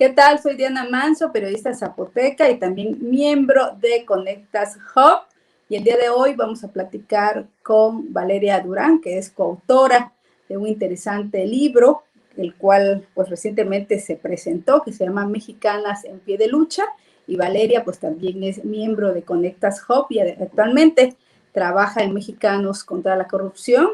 ¿Qué tal? Soy Diana Manso, periodista zapoteca y también miembro de Conectas Hub. Y el día de hoy vamos a platicar con Valeria Durán, que es coautora de un interesante libro, el cual pues recientemente se presentó, que se llama Mexicanas en Pie de Lucha. Y Valeria pues también es miembro de Conectas Hub y actualmente trabaja en Mexicanos contra la Corrupción.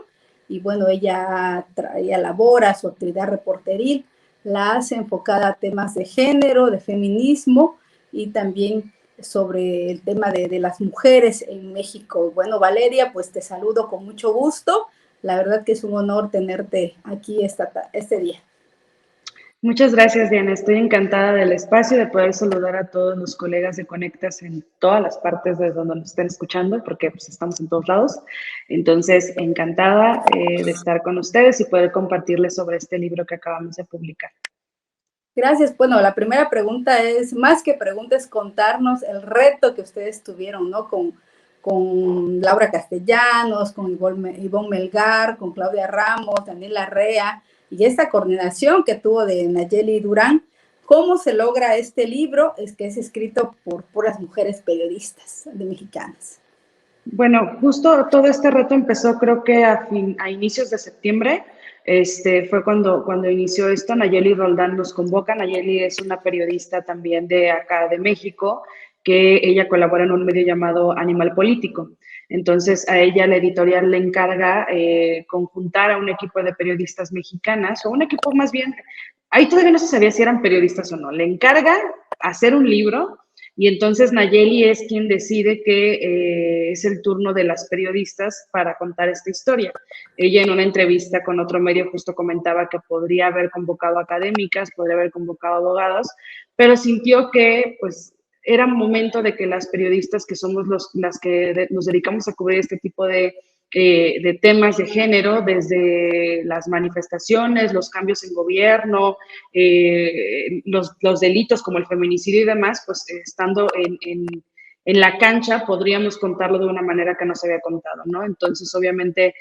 Y bueno, ella labora su actividad reporteril, la hace enfocada a temas de género, de feminismo y también sobre el tema de las mujeres en México. Bueno, Valeria, pues te saludo con mucho gusto. La verdad que es un honor tenerte aquí este día. Muchas gracias, Diana. Estoy encantada del espacio, de poder saludar a todos los colegas de Conectas en todas las partes de donde nos estén escuchando, porque pues, estamos en todos lados. Entonces, encantada de estar con ustedes y poder compartirles sobre este libro que acabamos de publicar. Gracias. Bueno, la primera pregunta es, más que pregunta, es contarnos el reto que ustedes tuvieron, ¿no? Con Laura Castellanos, con Ivonne Melgar, con Claudia Ramos, Daniela Rea, y esta coordinación que tuvo de Nayeli Durán. ¿Cómo se logra este libro? Es que es escrito por puras mujeres periodistas de mexicanas. Bueno, justo todo este reto empezó creo que a inicios de septiembre. Fue cuando inició esto. Nayeli Roldán nos convoca. Nayeli es una periodista también de acá de México, que ella colabora en un medio llamado Animal Político. Entonces a ella la editorial le encarga conjuntar a un equipo de periodistas mexicanas, o un equipo más bien, ahí todavía no se sabía si eran periodistas o no, le encarga hacer un libro. Y entonces Nayeli es quien decide que es el turno de las periodistas para contar esta historia. Ella en una entrevista con otro medio justo comentaba que podría haber convocado académicas, podría haber convocado abogados, pero sintió que pues era momento de que las periodistas que somos las que nos dedicamos a cubrir este tipo de temas de género, desde las manifestaciones, los cambios en gobierno, los delitos como el feminicidio y demás, pues estando en la cancha podríamos contarlo de una manera que no se había contado, ¿no? Entonces, obviamente,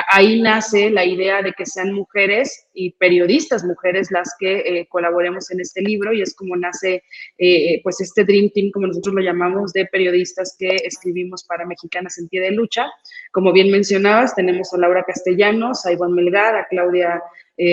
ahí nace la idea de que sean mujeres y periodistas mujeres las que colaboremos en este libro, y es como nace pues este Dream Team, como nosotros lo llamamos, de periodistas que escribimos para Mexicanas en Pie de Lucha. Como bien mencionabas, tenemos a Laura Castellanos, a Ivonne Melgar, a Claudia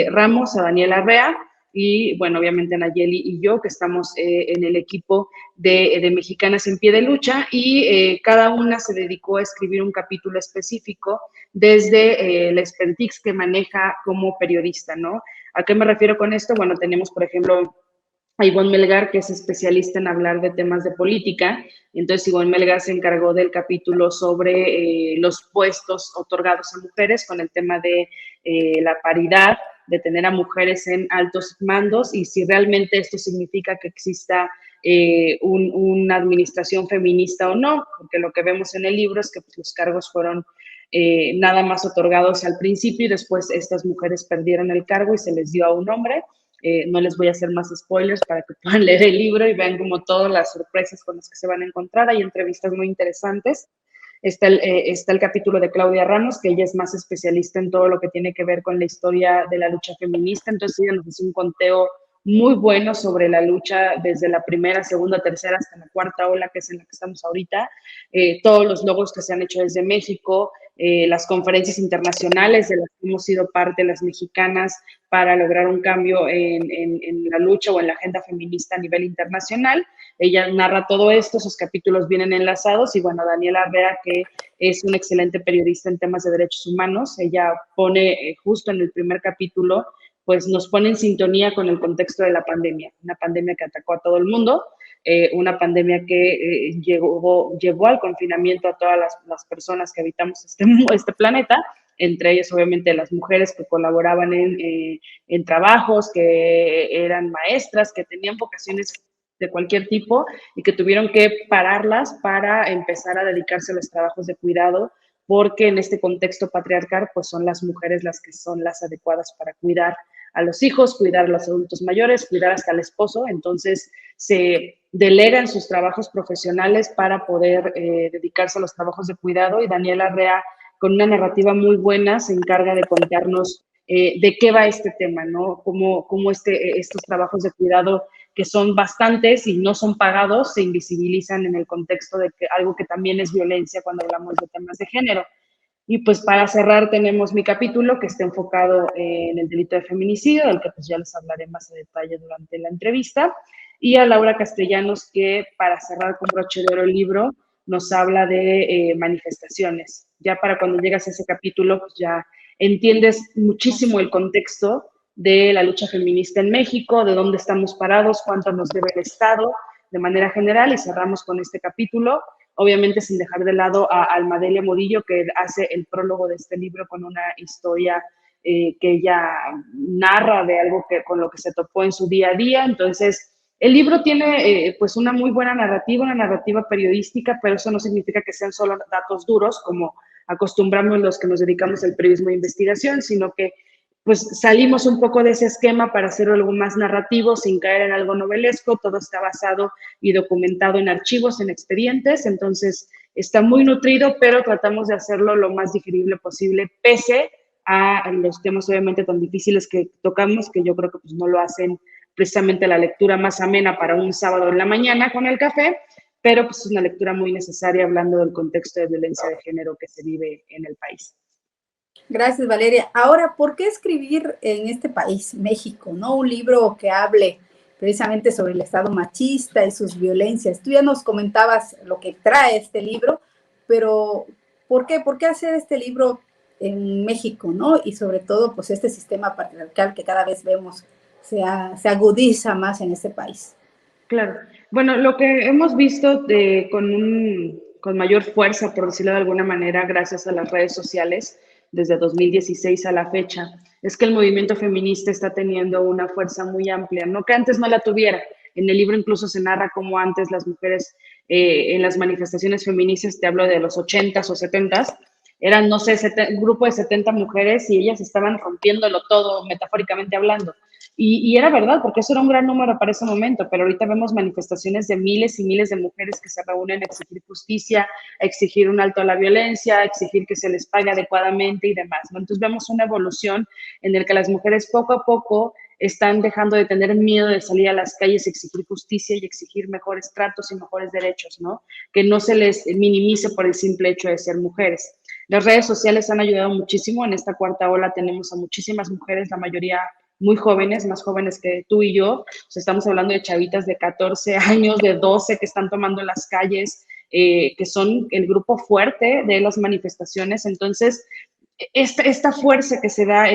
Ramos, a Daniela Rea, y bueno, obviamente Nayeli y yo, que estamos en el equipo de Mexicanas en Pie de Lucha, y cada una se dedicó a escribir un capítulo específico desde la expertise que maneja como periodista, ¿no? ¿A qué me refiero con esto? Bueno, tenemos, por ejemplo, a Ivonne Melgar, que es especialista en hablar de temas de política. Entonces, Ivonne Melgar se encargó del capítulo sobre los puestos otorgados a mujeres con el tema de la paridad, de tener a mujeres en altos mandos, y si realmente esto significa que exista una administración feminista o no, porque lo que vemos en el libro es que pues, los cargos fueron nada más otorgados al principio, y después estas mujeres perdieron el cargo y se les dio a un hombre. No les voy a hacer más spoilers para que puedan leer el libro y vean como todas las sorpresas con las que se van a encontrar. Hay entrevistas muy interesantes. Está el capítulo de Claudia Ramos, que ella es más especialista en todo lo que tiene que ver con la historia de la lucha feminista. Entonces ella nos hace un conteo muy bueno sobre la lucha desde la primera, segunda, tercera hasta la cuarta ola, que es en la que estamos ahorita, todos los logros que se han hecho desde México, las conferencias internacionales de las que hemos sido parte las mexicanas para lograr un cambio en la lucha o en la agenda feminista a nivel internacional. Ella narra todo esto, sus capítulos vienen enlazados, y bueno, Daniela Rea, que es una excelente periodista en temas de derechos humanos, ella pone justo en el primer capítulo, pues nos pone en sintonía con el contexto de la pandemia, una pandemia que atacó a todo el mundo, una pandemia que llevó al confinamiento a todas las personas que habitamos este planeta, entre ellas obviamente las mujeres que colaboraban en trabajos, que eran maestras, que tenían vocaciones de cualquier tipo y que tuvieron que pararlas para empezar a dedicarse a los trabajos de cuidado, porque en este contexto patriarcal pues son las mujeres las que son las adecuadas para cuidar a los hijos, cuidar a los adultos mayores, cuidar hasta al esposo. Entonces se delegan sus trabajos profesionales para poder dedicarse a los trabajos de cuidado, y Daniela Rea, con una narrativa muy buena, se encarga de contarnos de qué va este tema, ¿no? Cómo estos trabajos de cuidado que son bastantes y no son pagados, se invisibilizan en el contexto de que algo que también es violencia cuando hablamos de temas de género. Y pues para cerrar tenemos mi capítulo que está enfocado en el delito de feminicidio, del que pues ya les hablaré más a detalle durante la entrevista, y a Laura Castellanos, que para cerrar con broche de oro el libro nos habla de manifestaciones. Ya para cuando llegas a ese capítulo, pues ya entiendes muchísimo el contexto de la lucha feminista en México, de dónde estamos parados, cuánto nos debe el Estado de manera general, y cerramos con este capítulo, obviamente sin dejar de lado a Almadelia Murillo, que hace el prólogo de este libro con una historia que ella narra de algo que, con lo que se topó en su día a día. Entonces, el libro tiene pues una muy buena narrativa, una narrativa periodística, pero eso no significa que sean solo datos duros, como acostumbramos los que nos dedicamos al periodismo de investigación, sino que pues salimos un poco de ese esquema para hacerlo algo más narrativo, sin caer en algo novelesco. Todo está basado y documentado en archivos, en expedientes, entonces está muy nutrido, pero tratamos de hacerlo lo más digerible posible, pese a los temas obviamente tan difíciles que tocamos, que yo creo que pues no lo hacen precisamente la lectura más amena para un sábado en la mañana con el café, pero pues es una lectura muy necesaria hablando del contexto de violencia de género que se vive en el país. Gracias, Valeria. Ahora, ¿por qué escribir en este país, México, no un libro que hable precisamente sobre el Estado machista y sus violencias? Tú ya nos comentabas lo que trae este libro, pero ¿por qué? ¿Por qué hacer este libro en México, no? Y sobre todo, pues este sistema patriarcal que cada vez vemos se agudiza más en este país. Claro. Bueno, lo que hemos visto con mayor fuerza, por decirlo de alguna manera, gracias a las redes sociales, desde 2016 a la fecha, es que el movimiento feminista está teniendo una fuerza muy amplia, no que antes no la tuviera. En el libro incluso se narra cómo antes las mujeres en las manifestaciones feministas, te hablo de los 80s o 70s, eran, no sé, un grupo de 70 mujeres y ellas estaban rompiéndolo todo, metafóricamente hablando. Y era verdad, porque eso era un gran número para ese momento, pero ahorita vemos manifestaciones de miles y miles de mujeres que se reúnen a exigir justicia, a exigir un alto a la violencia, a exigir que se les pague adecuadamente y demás, ¿no? Entonces vemos una evolución en la que las mujeres poco a poco están dejando de tener miedo de salir a las calles y exigir justicia y exigir mejores tratos y mejores derechos, ¿no? Que no se les minimice por el simple hecho de ser mujeres. Las redes sociales han ayudado muchísimo. En esta cuarta ola tenemos a muchísimas mujeres, la mayoría muy jóvenes, más jóvenes que tú y yo. O sea, estamos hablando de chavitas de 14 años, de 12 que están tomando las calles, que son el grupo fuerte de las manifestaciones. Entonces, esta fuerza que se da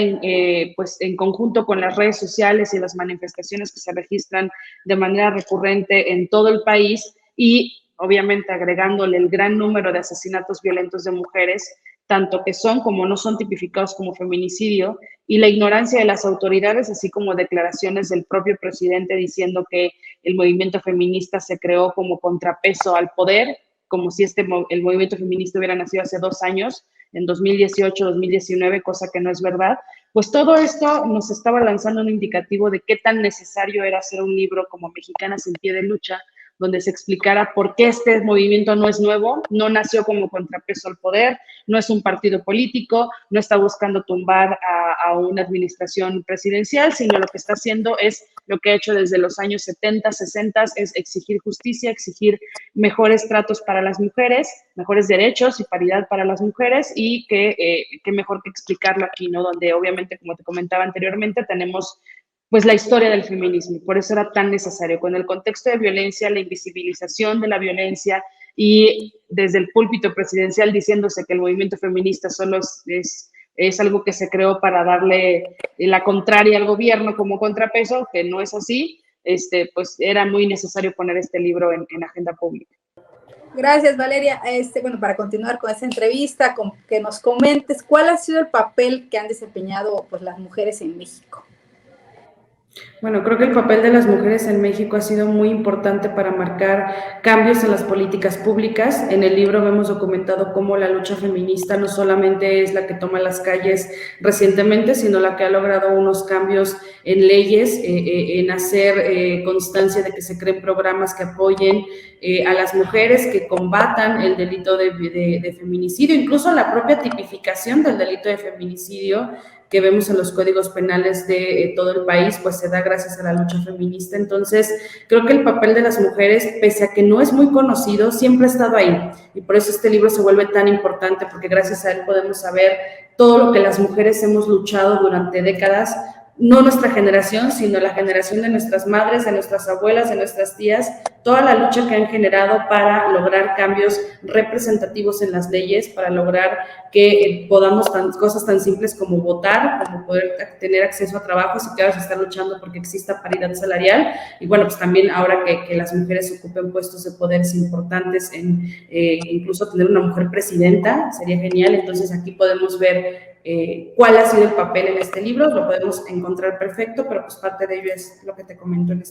pues en conjunto con las redes sociales y las manifestaciones que se registran de manera recurrente en todo el país y obviamente agregándole el gran número de asesinatos violentos de mujeres, tanto que son como no son tipificados como feminicidio, y la ignorancia de las autoridades, así como declaraciones del propio presidente diciendo que el movimiento feminista se creó como contrapeso al poder, como si el movimiento feminista hubiera nacido hace 2 años, en 2018, 2019, cosa que no es verdad. Pues todo esto nos estaba lanzando un indicativo de qué tan necesario era hacer un libro como Mexicanas en Pie de Lucha, donde se explicara por qué este movimiento no es nuevo, no nació como contrapeso al poder, no es un partido político, no está buscando tumbar a una administración presidencial, sino lo que está haciendo es lo que ha hecho desde los años 70, 60, es exigir justicia, exigir mejores tratos para las mujeres, mejores derechos y paridad para las mujeres, y que mejor que explicarlo aquí, ¿no? Donde obviamente, como te comentaba anteriormente, tenemos pues la historia del feminismo. Por eso era tan necesario, con el contexto de violencia, la invisibilización de la violencia y desde el púlpito presidencial diciéndose que el movimiento feminista solo es algo que se creó para darle la contraria al gobierno como contrapeso, que no es así. Pues era muy necesario poner este libro en agenda pública. Gracias, Valeria. Bueno, para continuar con esta entrevista, que nos comentes cuál ha sido el papel que han desempeñado pues, las mujeres en México. Bueno, creo que el papel de las mujeres en México ha sido muy importante para marcar cambios en las políticas públicas. En el libro vemos documentado cómo la lucha feminista no solamente es la que toma las calles recientemente, sino la que ha logrado unos cambios en leyes, en hacer constancia de que se creen programas que apoyen a las mujeres, que combatan el delito de feminicidio, incluso la propia tipificación del delito de feminicidio que vemos en los códigos penales de todo el país, pues se da gracias gracias a la lucha feminista. Entonces, creo que el papel de las mujeres, pese a que no es muy conocido, siempre ha estado ahí. Y por eso este libro se vuelve tan importante, porque gracias a él podemos saber todo lo que las mujeres hemos luchado durante décadas, no nuestra generación, sino la generación de nuestras madres, de nuestras abuelas, de nuestras tías, toda la lucha que han generado para lograr cambios representativos en las leyes, para lograr que podamos cosas tan simples como votar, como poder tener acceso a trabajos y que ahora se está luchando porque exista paridad salarial. Y bueno, pues también ahora que las mujeres ocupen puestos de poderes importantes, incluso tener una mujer presidenta, sería genial. Entonces aquí podemos ver cuál ha sido el papel en este libro, lo podemos encontrar perfecto, pero pues parte de ello es lo que te comento en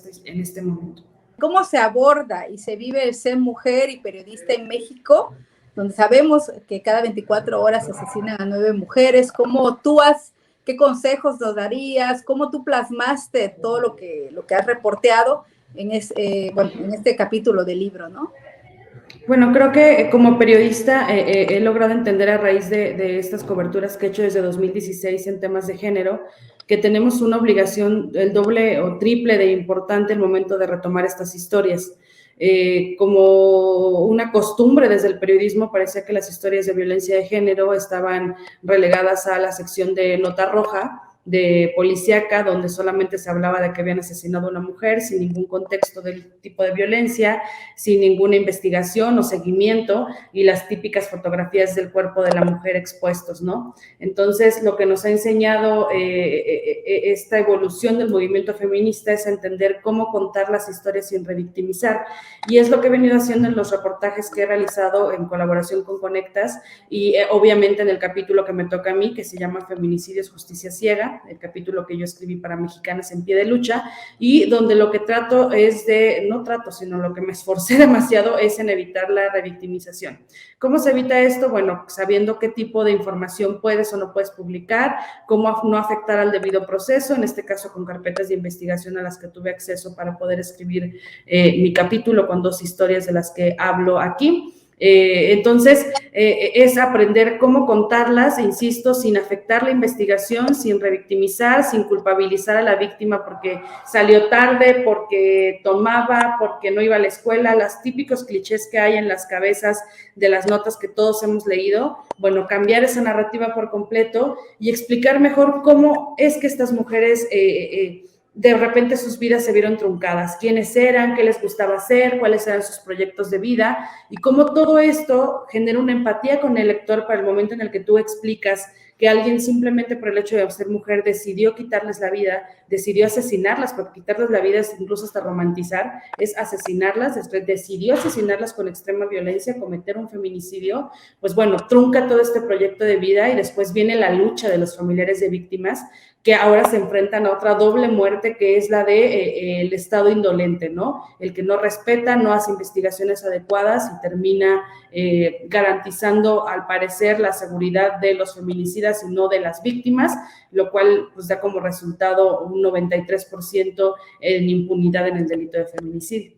este momento. ¿Cómo se aborda y se vive el ser mujer y periodista en México, donde sabemos que cada 24 horas se asesinan a 9 mujeres? ¿Qué consejos nos darías? ¿Cómo tú plasmaste todo lo que has reporteado en este capítulo del libro, ¿no? Bueno, creo que como periodista he logrado entender a raíz de estas coberturas que he hecho desde 2016 en temas de género, que tenemos una obligación el doble o triple de importante el momento de retomar estas historias. Como una costumbre desde el periodismo, parecía que las historias de violencia de género estaban relegadas a la sección de nota roja, de policíaca, donde solamente se hablaba de que habían asesinado a una mujer sin ningún contexto del tipo de violencia, sin ninguna investigación o seguimiento, y las típicas fotografías del cuerpo de la mujer expuestos, ¿no? Entonces, lo que nos ha enseñado esta evolución del movimiento feminista es entender cómo contar las historias sin revictimizar, y es lo que he venido haciendo en los reportajes que he realizado en colaboración con Conectas, y obviamente en el capítulo que me toca a mí, que se llama Feminicidios, Justicia Ciega, el capítulo que yo escribí para Mexicanas en Pie de Lucha, y donde lo que trato es sino lo que me esforcé demasiado es en evitar la revictimización. ¿Cómo se evita esto? Bueno, sabiendo qué tipo de información puedes o no puedes publicar, cómo no afectar al debido proceso, en este caso con carpetas de investigación a las que tuve acceso para poder escribir mi capítulo con 2 historias de las que hablo aquí. Entonces, es aprender cómo contarlas, insisto, sin afectar la investigación, sin revictimizar, sin culpabilizar a la víctima porque salió tarde, porque tomaba, porque no iba a la escuela, los típicos clichés que hay en las cabezas de las notas que todos hemos leído. Bueno, cambiar esa narrativa por completo y explicar mejor cómo es que estas mujeres de repente sus vidas se vieron truncadas, quiénes eran, qué les gustaba hacer, cuáles eran sus proyectos de vida, y cómo todo esto genera una empatía con el lector para el momento en el que tú explicas que alguien simplemente por el hecho de ser mujer decidió quitarles la vida, decidió asesinarlas, porque quitarles la vida es incluso hasta romantizar, es asesinarlas, decidió asesinarlas con extrema violencia, cometer un feminicidio. Pues bueno, trunca todo este proyecto de vida y después viene la lucha de los familiares de víctimas que ahora se enfrentan a otra doble muerte, que es la de el Estado indolente, ¿no? El que no respeta, no hace investigaciones adecuadas y termina garantizando, al parecer, la seguridad de los feminicidas y no de las víctimas, lo cual pues da como resultado un 93% en impunidad en el delito de feminicidio.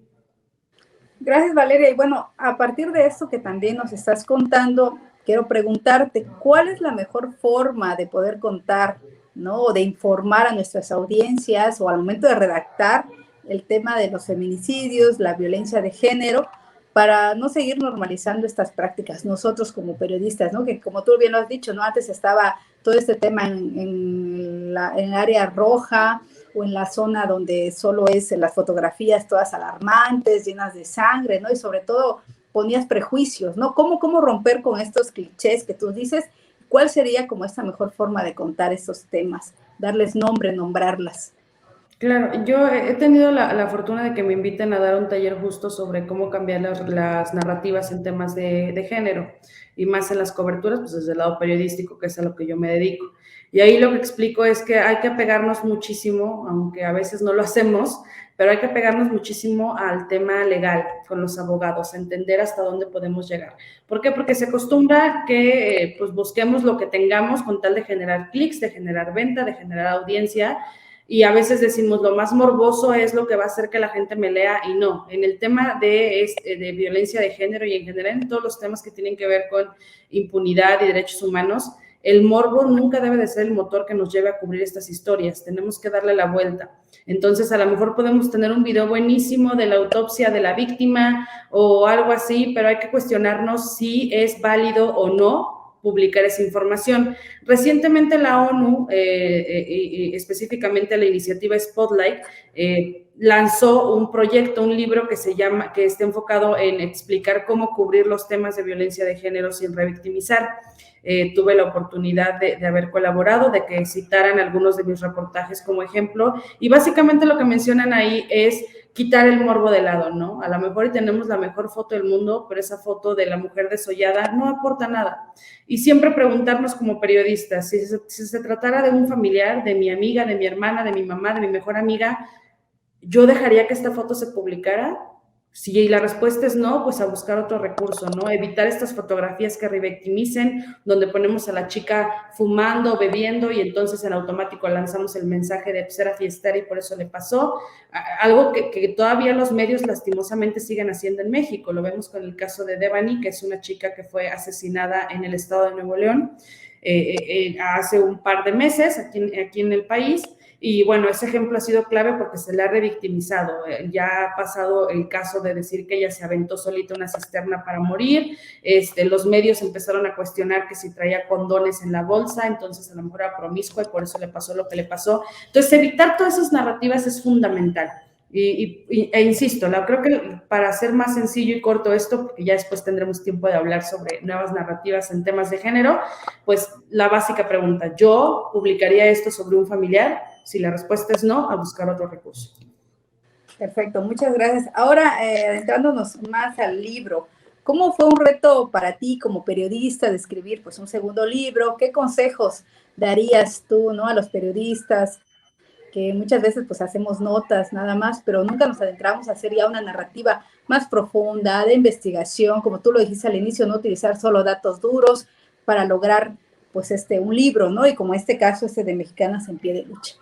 Gracias, Valeria. Y bueno, a partir de esto que también nos estás contando, quiero preguntarte, ¿cuál es la mejor forma de poder contar, ¿no? O de informar a nuestras audiencias o al momento de redactar el tema de los feminicidios, la violencia de género, para no seguir normalizando estas prácticas nosotros como periodistas, ¿no? Que como tú bien lo has dicho, ¿no? Antes estaba todo este tema en el área roja o en la zona donde solo es las fotografías todas alarmantes, llenas de sangre, ¿no? Y sobre todo ponías prejuicios, ¿no? ¿Cómo romper con estos clichés que tú dices? ¿Cuál sería como esta mejor forma de contar estos temas? Darles nombre, nombrarlas. Claro, yo he tenido la fortuna de que me inviten a dar un taller justo sobre cómo cambiar las narrativas en temas de género y más en las coberturas, pues desde el lado periodístico, que es a lo que yo me dedico. Y ahí lo que explico es que hay que apegarnos muchísimo, aunque a veces no lo hacemos, pero hay que apegarnos muchísimo al tema legal con los abogados, a entender hasta dónde podemos llegar. ¿Por qué? Porque se acostumbra que pues busquemos lo que tengamos con tal de generar clics, de generar venta, de generar audiencia, y a veces decimos lo más morboso es lo que va a hacer que la gente me lea, y no. En el tema de violencia de género y en general en todos los temas que tienen que ver con impunidad y derechos humanos, el morbo nunca debe de ser el motor que nos lleve a cubrir estas historias, tenemos que darle la vuelta. Entonces, a lo mejor podemos tener un video buenísimo de la autopsia de la víctima o algo así, pero hay que cuestionarnos si es válido o no publicar esa información. Recientemente la ONU, específicamente la iniciativa Spotlight, lanzó un proyecto, un libro que está enfocado en explicar cómo cubrir los temas de violencia de género sin revictimizar. Tuve la oportunidad de haber colaborado, de que citaran algunos de mis reportajes como ejemplo, y básicamente lo que mencionan ahí es quitar el morbo de lado, ¿no? A lo mejor tenemos la mejor foto del mundo, pero esa foto de la mujer desollada no aporta nada. Y siempre preguntarnos como periodistas, si se tratara de un familiar, de mi amiga, de mi hermana, de mi mamá, de mi mejor amiga, ¿yo dejaría que esta foto se publicara? Si la respuesta es no, pues a buscar otro recurso, ¿no? Evitar estas fotografías que revictimicen, donde ponemos a la chica fumando, bebiendo, y entonces en automático lanzamos el mensaje de pues era fiestera y por eso le pasó. Algo que todavía los medios lastimosamente siguen haciendo en México. Lo vemos con el caso de Devani, que es una chica que fue asesinada en el estado de Nuevo León hace un par de meses aquí en el país. Y bueno, ese ejemplo ha sido clave porque se le ha revictimizado. Ya ha pasado el caso de decir que ella se aventó solita una cisterna para morir. Los medios empezaron a cuestionar que si traía condones en la bolsa, entonces a lo mejor era promiscua y por eso le pasó lo que le pasó. Entonces, evitar todas esas narrativas es fundamental. Insisto, creo que para hacer más sencillo y corto esto, porque ya después tendremos tiempo de hablar sobre nuevas narrativas en temas de género, pues la básica pregunta, ¿yo publicaría esto sobre un familiar? Si la respuesta es no, a buscar otro recurso. Perfecto, muchas gracias. Ahora, adentrándonos más al libro, ¿cómo fue un reto para ti como periodista de escribir pues un segundo libro? ¿Qué consejos darías tú, ¿no?, a los periodistas que muchas veces pues hacemos notas nada más, pero nunca nos adentramos a hacer ya una narrativa más profunda, de investigación, como tú lo dijiste al inicio, no utilizar solo datos duros para lograr pues un libro, ¿no? Y como este caso, de Mexicanas en Pie de Lucha.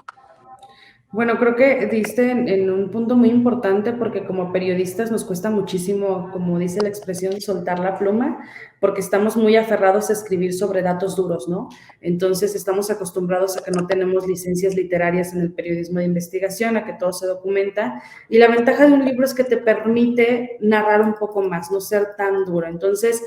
Bueno, creo que diste en un punto muy importante porque como periodistas nos cuesta muchísimo, como dice la expresión, soltar la pluma, porque estamos muy aferrados a escribir sobre datos duros, ¿no? Entonces estamos acostumbrados a que no tenemos licencias literarias en el periodismo de investigación, a que todo se documenta, y la ventaja de un libro es que te permite narrar un poco más, no ser tan duro. Entonces,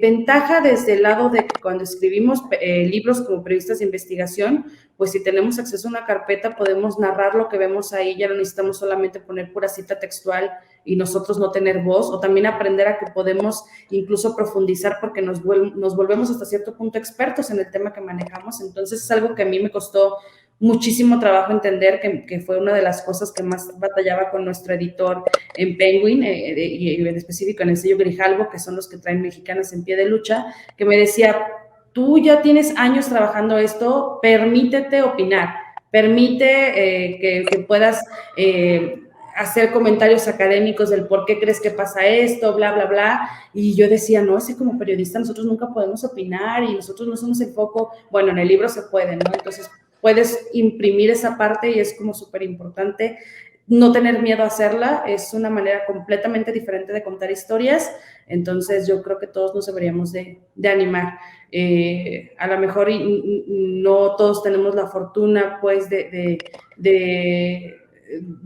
ventaja desde el lado de que cuando escribimos libros como periodistas de investigación, pues si tenemos acceso a una carpeta podemos narrar lo que vemos ahí, ya no necesitamos solamente poner pura cita textual y nosotros no tener voz, o también aprender a que podemos incluso profundizar porque nos volvemos hasta cierto punto expertos en el tema que manejamos. Entonces es algo que a mí me costó muchísimo trabajo entender, que fue una de las cosas que más batallaba con nuestro editor en Penguin, y en específico en el sello Grijalbo, que son los que traen Mexicanas en Pie de Lucha, que me decía, tú ya tienes años trabajando esto, permítete opinar, permite que puedas hacer comentarios académicos del por qué crees que pasa esto, bla, bla, bla. Y yo decía, no, así como periodista nosotros nunca podemos opinar y nosotros no somos el foco. Bueno, en el libro se puede, ¿no? Entonces puedes imprimir esa parte y es como súper importante no tener miedo a hacerla. Es una manera completamente diferente de contar historias. Entonces yo creo que todos nos deberíamos de animar. A lo mejor no todos tenemos la fortuna pues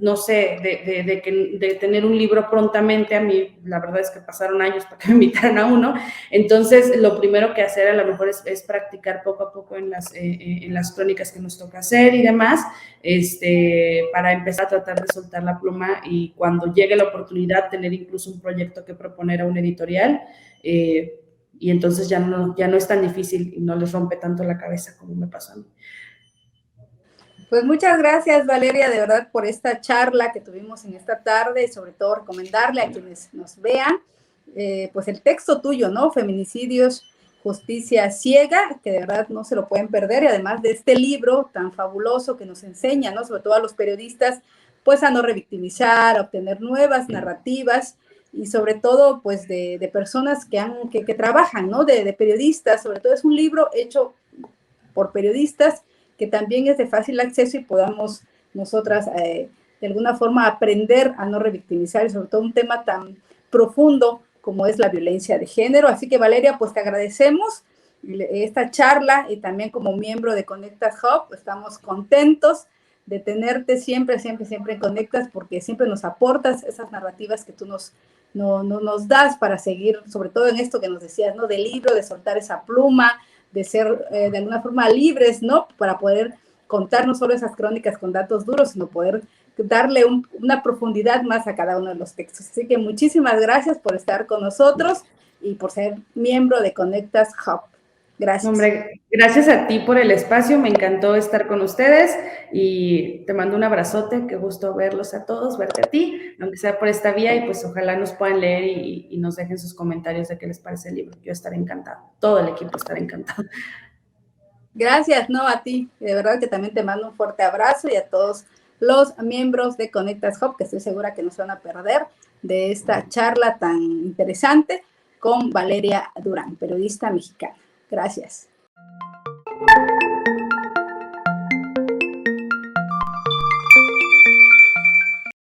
no sé, de tener un libro prontamente. A mí la verdad es que pasaron años para que me invitaran a uno. Entonces lo primero que hacer a lo mejor es practicar poco a poco en las crónicas que nos toca hacer y demás, para empezar a tratar de soltar la pluma y cuando llegue la oportunidad tener incluso un proyecto que proponer a un editorial, y entonces ya no es tan difícil y no les rompe tanto la cabeza como me pasó a mí. Pues muchas gracias, Valeria, de verdad, por esta charla que tuvimos en esta tarde y sobre todo recomendarle a quienes nos vean, pues el texto tuyo, ¿no? Feminicidios, Justicia Ciega, que de verdad no se lo pueden perder, y además de este libro tan fabuloso que nos enseña, ¿no?, sobre todo a los periodistas, pues a no revictimizar, a obtener nuevas narrativas y sobre todo, pues de personas que trabajan, ¿no?, de periodistas. Sobre todo es un libro hecho por periodistas que también es de fácil acceso y podamos nosotras de alguna forma aprender a no revictimizar, y sobre todo un tema tan profundo como es la violencia de género. Así que Valeria, pues te agradecemos esta charla y también como miembro de Conectas Hub, estamos contentos de tenerte siempre en Conectas, porque siempre nos aportas esas narrativas que tú nos das para seguir, sobre todo en esto que nos decías, ¿no? Del libro, de soltar esa pluma, de ser de alguna forma libres, ¿no? Para poder contar no solo esas crónicas con datos duros, sino poder darle una profundidad más a cada uno de los textos. Así que muchísimas gracias por estar con nosotros y por ser miembro de Conectas Hub. Gracias. Hombre, gracias a ti por el espacio, me encantó estar con ustedes y te mando un abrazote, qué gusto verlos a todos, verte a ti, aunque sea por esta vía, y pues ojalá nos puedan leer y nos dejen sus comentarios de qué les parece el libro. Yo estaré encantado, todo el equipo estará encantado. Gracias, no, a ti, de verdad que también te mando un fuerte abrazo, y a todos los miembros de Conectas Hub, que estoy segura que no se van a perder de esta charla tan interesante con Valeria Durán, periodista mexicana. Gracias.